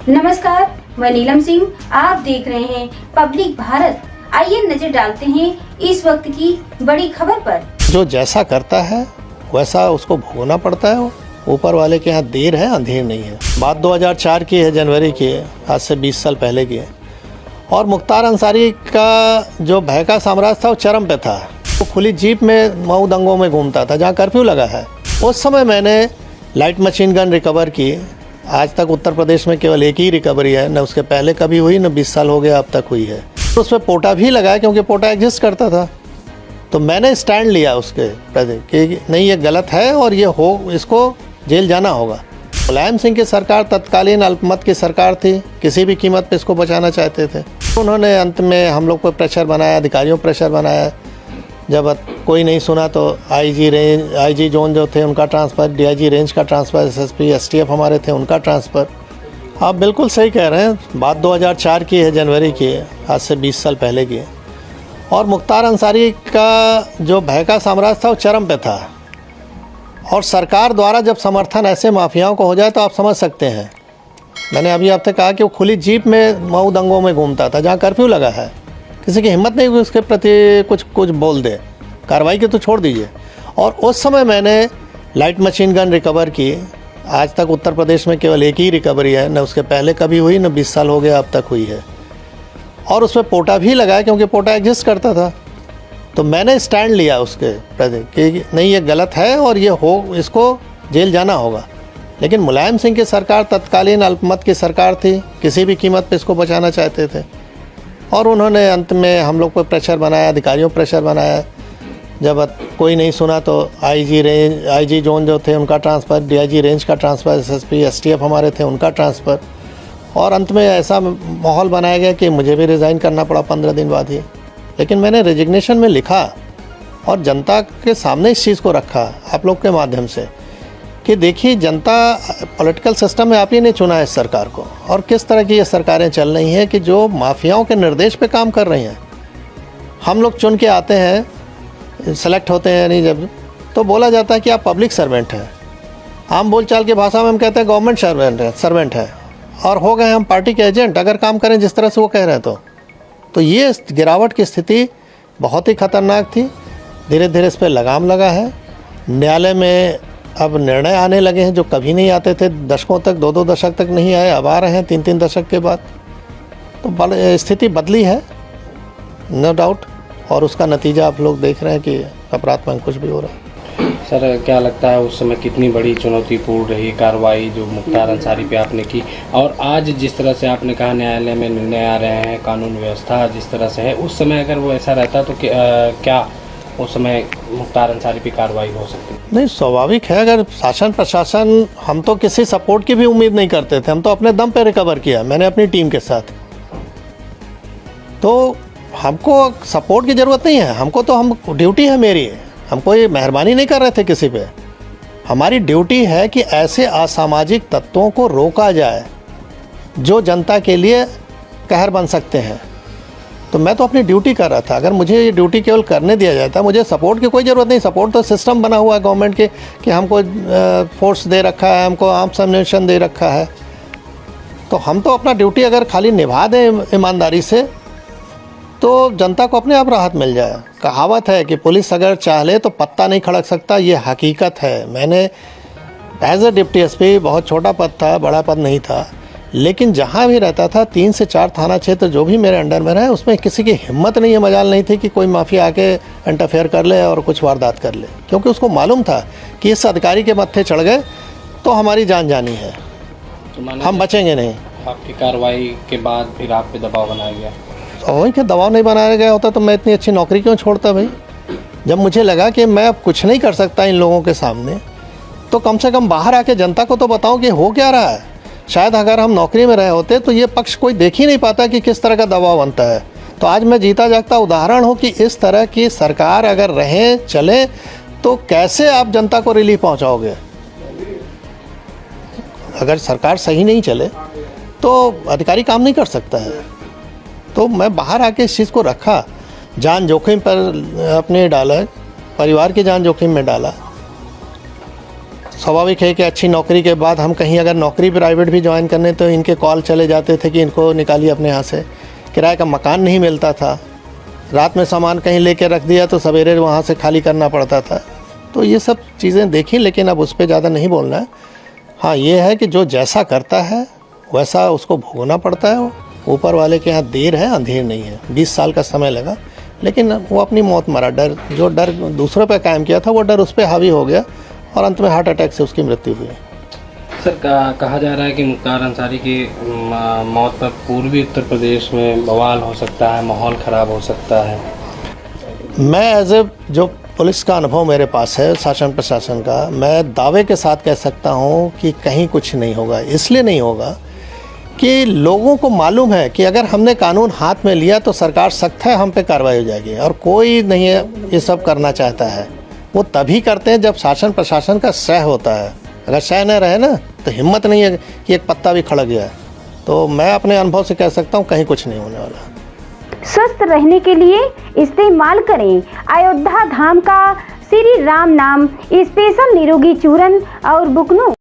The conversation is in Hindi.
नमस्कार, मैं नीलम सिंह। आप देख रहे हैं पब्लिक भारत। आइए नजर डालते हैं इस वक्त की बड़ी खबर पर। जो जैसा करता है वैसा उसको भोगना पड़ता है। ऊपर वाले के यहाँ देर है अंधेर नहीं है। बात 2004 की है, जनवरी की है, आज से 20 साल पहले की है। और मुख्तार अंसारी का जो भय का साम्राज्य था वो चरम पे था। वो खुली जीप में मऊ दंगों में घूमता था जहाँ कर्फ्यू लगा है। उस समय मैंने लाइट मशीन गन रिकवर की। आज तक उत्तर प्रदेश में केवल एक ही रिकवरी है, न उसके पहले कभी हुई, न 20 साल हो गया अब तक हुई है। तो उसमें पोटा भी लगाया क्योंकि पोटा एग्जिस्ट करता था। तो मैंने स्टैंड लिया उसके प्रति कि नहीं, ये गलत है और ये हो, इसको जेल जाना होगा। मुलायम सिंह की सरकार तत्कालीन अल्पमत की सरकार थी, किसी भी कीमत पे इसको बचाना चाहते थे। उन्होंने अंत में हम लोग को प्रेशर बनाया, अधिकारियों प्रेशर बनाया। जब कोई नहीं सुना तो आईजी जोन जो थे उनका ट्रांसफ़र, डीआईजी रेंज का ट्रांसफ़र, एसएसपी एसटीएफ हमारे थे उनका ट्रांसफ़र। आप बिल्कुल सही कह रहे हैं। बात 2004 की है, जनवरी की है, आज से 20 साल पहले की है। और मुख्तार अंसारी का जो भय का साम्राज्य था वो चरम पे था। और सरकार द्वारा जब समर्थन ऐसे माफियाओं को हो जाए तो आप समझ सकते हैं। मैंने अभी आपसे कहा कि वो खुली जीप में मऊ दंगों में घूमता था जहाँ कर्फ्यू लगा है। किसी की हिम्मत नहीं हुई उसके प्रति कुछ बोल दे, कार्रवाई की तो छोड़ दीजिए। और उस समय मैंने लाइट मशीन गन रिकवर की। आज तक उत्तर प्रदेश में केवल एक ही रिकवरी है, न उसके पहले कभी हुई, न 20 साल हो गया अब तक हुई है। और उसमें पोटा भी लगाया क्योंकि पोटा एग्जिस्ट करता था। तो मैंने स्टैंड लिया उसके प्रति कि नहीं, ये गलत है और ये हो, इसको जेल जाना होगा। लेकिन मुलायम सिंह की सरकार तत्कालीन अल्पमत की सरकार थी, किसी भी कीमत पे इसको बचाना चाहते थे। और उन्होंने अंत में हम लोग पर प्रेशर बनाया, अधिकारियों प्रेशर बनाया। जब कोई नहीं सुना तो आईजी जोन जो थे उनका ट्रांसफ़र, डीआईजी रेंज का ट्रांसफ़र, एसएसपी एसटीएफ हमारे थे उनका ट्रांसफ़र। और अंत में ऐसा माहौल बनाया गया कि मुझे भी रिज़ाइन करना पड़ा 15 दिन बाद ही। लेकिन मैंने रेजिग्नेशन में लिखा और जनता के सामने इस चीज़ को रखा आप लोग के माध्यम से कि देखिए, जनता पॉलिटिकल सिस्टम में आप ही ने चुना है इस सरकार को। और किस तरह की ये सरकारें चल रही हैं कि जो माफियाओं के निर्देश पे काम कर रही हैं। हम लोग चुन के आते हैं, सेलेक्ट होते हैं, नहीं जब तो बोला जाता है कि आप पब्लिक सर्वेंट हैं। आम बोलचाल की भाषा में हम कहते हैं गवर्नमेंट सर्वेंट है। और हो गए हम पार्टी के एजेंट अगर काम करें जिस तरह से वो कह रहे हैं। तो ये गिरावट की स्थिति बहुत ही खतरनाक थी। धीरे धीरे इस पर लगाम लगा है। न्यायालय में अब निर्णय आने लगे हैं जो कभी नहीं आते थे। दशकों तक, 2-2 दशक तक नहीं आए, अब आ रहे हैं 3-3 दशक के बाद। तो स्थिति बदली है, नो डाउट। और उसका नतीजा आप लोग देख रहे हैं कि अपराध में कुछ भी हो रहा है। सर, क्या लगता है उस समय कितनी बड़ी चुनौतीपूर्ण रही कार्रवाई जो मुख्तार अंसारी पे आपने की, और आज जिस तरह से आपने कहा न्यायालय में निर्णय आ रहे हैं, कानून व्यवस्था जिस तरह से है, उस समय अगर वो ऐसा रहता तो क्या उस समय मुख्तार अंसारी पे कार्रवाई हो सकती? नहीं, स्वाभाविक है। अगर शासन प्रशासन, हम तो किसी सपोर्ट की भी उम्मीद नहीं करते थे। हम तो अपने दम पे रिकवर किया, मैंने अपनी टीम के साथ। तो हमको सपोर्ट की ज़रूरत नहीं है। हमको तो हम ड्यूटी है मेरी, हम कोई मेहरबानी नहीं कर रहे थे किसी पे। हमारी ड्यूटी है कि ऐसे असामाजिक तत्वों को रोका जाए जो जनता के लिए कहर बन सकते हैं। तो मैं तो अपनी ड्यूटी कर रहा था। अगर मुझे ये ड्यूटी केवल करने दिया जाता, मुझे सपोर्ट की कोई ज़रूरत नहीं। सपोर्ट तो सिस्टम बना हुआ है गवर्नमेंट के कि हमको फोर्स दे रखा है, हमको आर्म्स एम्युनिशन दे रखा है। तो हम तो अपना ड्यूटी अगर खाली निभा दें ईमानदारी से तो जनता को अपने आप राहत मिल जाए। कहावत है कि पुलिस अगर चाह ले तो पत्ता नहीं खड़क सकता, ये हकीकत है। मैंने एज ए डिप्टी एसपी, बहुत छोटा पद था, बड़ा पद नहीं था, लेकिन जहाँ भी रहता था 3 से 4 थाना क्षेत्र जो भी मेरे अंडर में रहे, उसमें किसी की हिम्मत नहीं है, मजाल नहीं थी कि कोई माफिया आके इंटरफेयर कर ले और कुछ वारदात कर ले। क्योंकि उसको मालूम था कि इस अधिकारी के मत्थे चढ़ गए तो हमारी जान जानी है, तो हम बचेंगे नहीं। आपकी कार्रवाई के बाद फिर आप पे दबाव बनाया गया? वही कि दबाव नहीं बनाया गया होता तो मैं इतनी अच्छी नौकरी क्यों छोड़ता भाई। जब मुझे लगा कि मैं अब कुछ नहीं कर सकता इन लोगों के सामने, तो कम से कम बाहर आके जनता को तो बताऊं कि हो क्या रहा है। शायद अगर हम नौकरी में रहे होते तो ये पक्ष कोई देख ही नहीं पाता कि किस तरह का दबाव बनता है। तो आज मैं जीता जागता उदाहरण हूँ कि इस तरह की सरकार अगर रहे, चले, तो कैसे आप जनता को रिलीफ पहुँचाओगे। अगर सरकार सही नहीं चले तो अधिकारी काम नहीं कर सकता है। तो मैं बाहर आके इस चीज़ को रखा, जान जोखिम पर अपने डाला, परिवार की जान जोखिम में डाला। स्वाभाविक है कि अच्छी नौकरी के बाद हम कहीं अगर नौकरी प्राइवेट भी ज्वाइन करने तो इनके कॉल चले जाते थे कि इनको निकालिए अपने यहाँ से। किराए का मकान नहीं मिलता था, रात में सामान कहीं लेके रख दिया तो सवेरे वहाँ से खाली करना पड़ता था। तो ये सब चीज़ें देखी, लेकिन अब उस पर ज़्यादा नहीं बोलना है। हाँ, ये है कि जो जैसा करता है वैसा उसको भोगना पड़ता है। ऊपर वाले के यहाँ देर है अंधेर नहीं है। 20 साल का समय लगा, लेकिन वो अपनी मौत मरा। जो डर दूसरों पे कायम किया था वो डर उस पर हावी हो गया और अंत में हार्ट अटैक से उसकी मृत्यु हुई। सर कहा जा रहा है कि मुख्तार अंसारी की मौत पर पूर्वी उत्तर प्रदेश में बवाल हो सकता है, माहौल ख़राब हो सकता है। मैं एज ए जो पुलिस का अनुभव मेरे पास है, शासन प्रशासन का, मैं दावे के साथ कह सकता हूँ कि कहीं कुछ नहीं होगा। इसलिए नहीं होगा कि लोगों को मालूम है कि अगर हमने कानून हाथ में लिया तो सरकार सख्त है, हम पे कार्रवाई हो जाएगी। और कोई नहीं है ये सब करना चाहता है। वो तभी करते हैं जब शासन प्रशासन का सह होता है। अगर सह न रहे ना तो हिम्मत नहीं है कि एक पत्ता भी खड़क जाए। तो मैं अपने अनुभव से कह सकता हूँ कहीं कुछ नहीं होने वाला। स्वस्थ रहने के लिए इस्तेमाल करें अयोध्या धाम का श्री राम नाम स्पेशल निरोगी चूर्ण और बुकनों।